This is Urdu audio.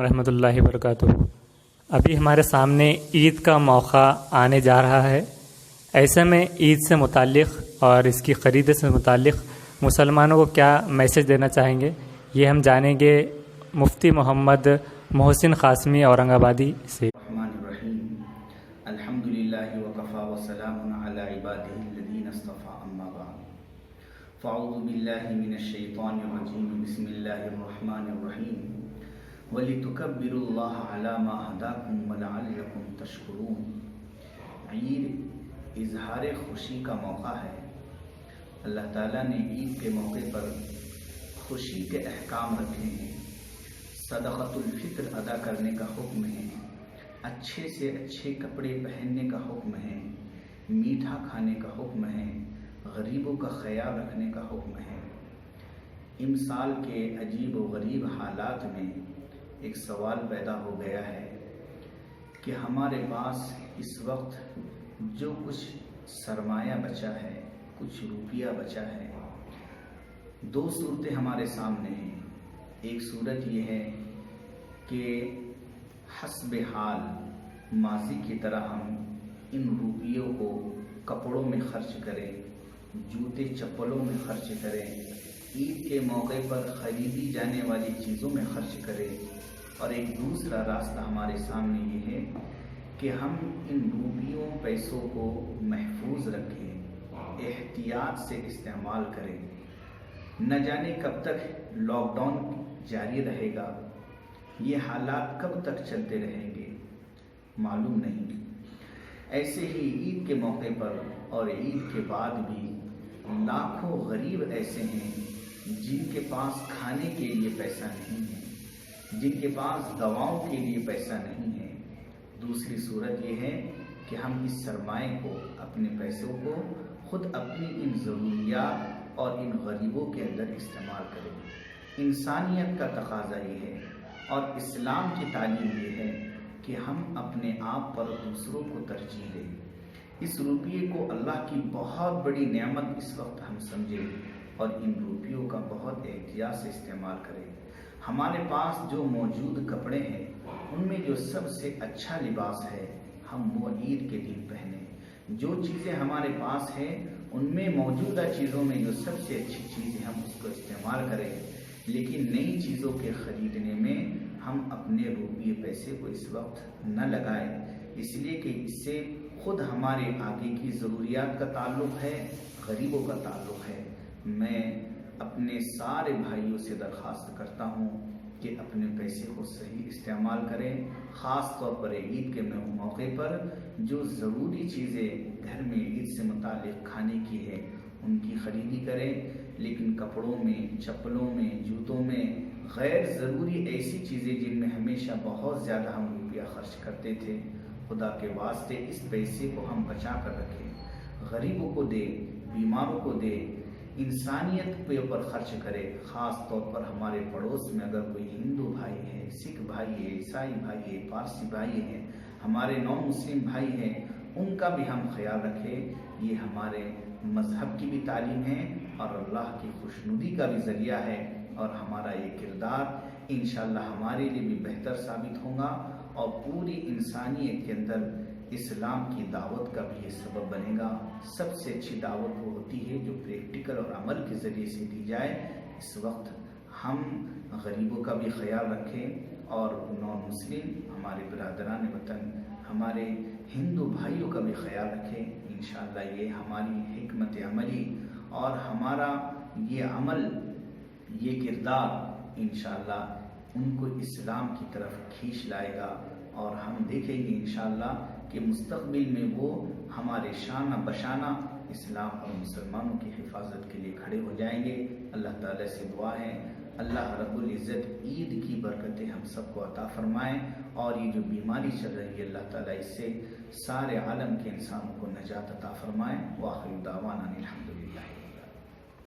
رحمۃ اللہ وبرکاتہ۔ ابھی ہمارے سامنے عید کا موقع آنے جا رہا ہے، ایسے میں عید سے متعلق اور اس کی خرید سے متعلق مسلمانوں کو کیا میسج دینا چاہیں گے، یہ ہم جانیں گے مفتی محمد محسن قاسمی اورنگ آبادی سے۔ الرحمن الرحیم الحمدللہ وکفی وسلام علی عبادہ الذین اصطفی اما بعد فاعوذ باللہ من الشیطان الرجیم بسم اللہ الرحمن الرحیم وَلِتُكَبِّرُوا اللَّهَ عَلَى مَا هَدَاكُمْ وَلَعَلَّكُمْ تَشْكُرُونَ۔ عید اظہار خوشی کا موقع ہے۔ اللہ تعالیٰ نے عید کے موقع پر خوشی کے احکام رکھے ہیں۔ صدقۃ الفطر ادا کرنے کا حکم ہے، اچھے سے اچھے کپڑے پہننے کا حکم ہے، میٹھا کھانے کا حکم ہے، غریبوں کا خیال رکھنے کا حکم ہے۔ امسال کے عجیب و غریب حالات میں ایک سوال پیدا ہو گیا ہے کہ ہمارے پاس اس وقت جو کچھ سرمایہ بچا ہے، کچھ روپیہ بچا ہے، دو صورتیں ہمارے سامنے ہیں۔ ایک صورت یہ ہے کہ حسب حال ماضی کی طرح ہم ان روپیوں کو کپڑوں میں خرچ کریں، جوتے چپلوں میں خرچ کریں، عید کے موقع پر خریدی جانے والی چیزوں میں خرچ کریں۔ اور ایک دوسرا راستہ ہمارے سامنے یہ ہے کہ ہم ان روپیوں پیسوں کو محفوظ رکھیں، احتیاط سے استعمال کریں۔ نہ جانے کب تک لاک ڈاؤن جاری رہے گا، یہ حالات کب تک چلتے رہیں گے معلوم نہیں۔ ایسے ہی عید کے موقع پر اور عید کے بعد بھی لاکھوں غریب ایسے ہیں جن کے پاس کھانے کے لیے پیسہ نہیں ہے، جن کے پاس دواؤں کے لیے پیسہ نہیں ہے۔ دوسری صورت یہ ہے کہ ہم اس سرمائے کو، اپنے پیسوں کو خود اپنی ان ضروریات اور ان غریبوں کے اندر استعمال کریں۔ انسانیت کا تقاضا یہ ہے اور اسلام کی تعلیم یہ ہے کہ ہم اپنے آپ پر دوسروں کو ترجیح دیں۔ اس روپیے کو اللہ کی بہت بڑی نعمت اس وقت ہم سمجھیں اور ان روپیوں کا بہت احتیاط سے استعمال کریں۔ ہمارے پاس جو موجود کپڑے ہیں ان میں جو سب سے اچھا لباس ہے ہم وہ عید کے دن پہنیں۔ جو چیزیں ہمارے پاس ہیں ان میں موجودہ چیزوں میں جو سب سے اچھی چیز ہے ہم اس کو استعمال کریں، لیکن نئی چیزوں کے خریدنے میں ہم اپنے روپیے پیسے کو اس وقت نہ لگائیں، اس لیے کہ اس سے خود ہمارے آگے کی ضروریات کا تعلق ہے، غریبوں کا تعلق ہے۔ میں اپنے سارے بھائیوں سے درخواست کرتا ہوں کہ اپنے پیسے کو صحیح استعمال کریں، خاص طور پر عید کے موقع پر جو ضروری چیزیں گھر میں عید سے متعلق کھانے کی ہے ان کی خریدی کریں، لیکن کپڑوں میں، چپلوں میں، جوتوں میں غیر ضروری ایسی چیزیں جن میں ہمیشہ بہت زیادہ ہم روپیہ خرچ کرتے تھے، خدا کے واسطے اس پیسے کو ہم بچا کر رکھیں، غریبوں کو دیں، بیماروں کو دیں، انسانیت کے اوپر خرچ کرے۔ خاص طور پر ہمارے پڑوس میں اگر کوئی ہندو بھائی ہے، سکھ بھائی ہے، عیسائی بھائی ہے، پارسی بھائی ہیں، ہمارے نان مسلم بھائی ہیں، ان کا بھی ہم خیال رکھیں۔ یہ ہمارے مذہب کی بھی تعلیم ہے اور اللہ کی خوشنودی کا بھی ذریعہ ہے، اور ہمارا یہ کردار انشاءاللہ ہمارے لیے بھی بہتر ثابت ہوگا اور پوری انسانیت کے اندر اسلام کی دعوت کا بھی یہ سبب بنے گا۔ سب سے اچھی دعوت وہ ہوتی ہے جو پریکٹیکل اور عمل کے ذریعے سے دی جائے۔ اس وقت ہم غریبوں کا بھی خیال رکھیں اور نان مسلم ہمارے برادران وطن، ہمارے ہندو بھائیوں کا بھی خیال رکھیں۔ انشاءاللہ یہ ہماری حکمت عملی اور ہمارا یہ عمل، یہ کردار انشاءاللہ ان کو اسلام کی طرف کھینچ لائے گا، اور ہم دیکھیں گے انشاءاللہ کہ مستقبل میں وہ ہمارے شانہ بشانہ اسلام اور مسلمانوں کی حفاظت کے لیے کھڑے ہو جائیں گے۔ اللہ تعالیٰ سے دعا ہے اللہ رب العزت عید کی برکتیں ہم سب کو عطا فرمائیں، اور یہ جو بیماری چل رہی ہے اللہ تعالیٰ اس سے سارے عالم کے انسانوں کو نجات عطا فرمائیں۔ وآخر دعوانا الحمدللہ۔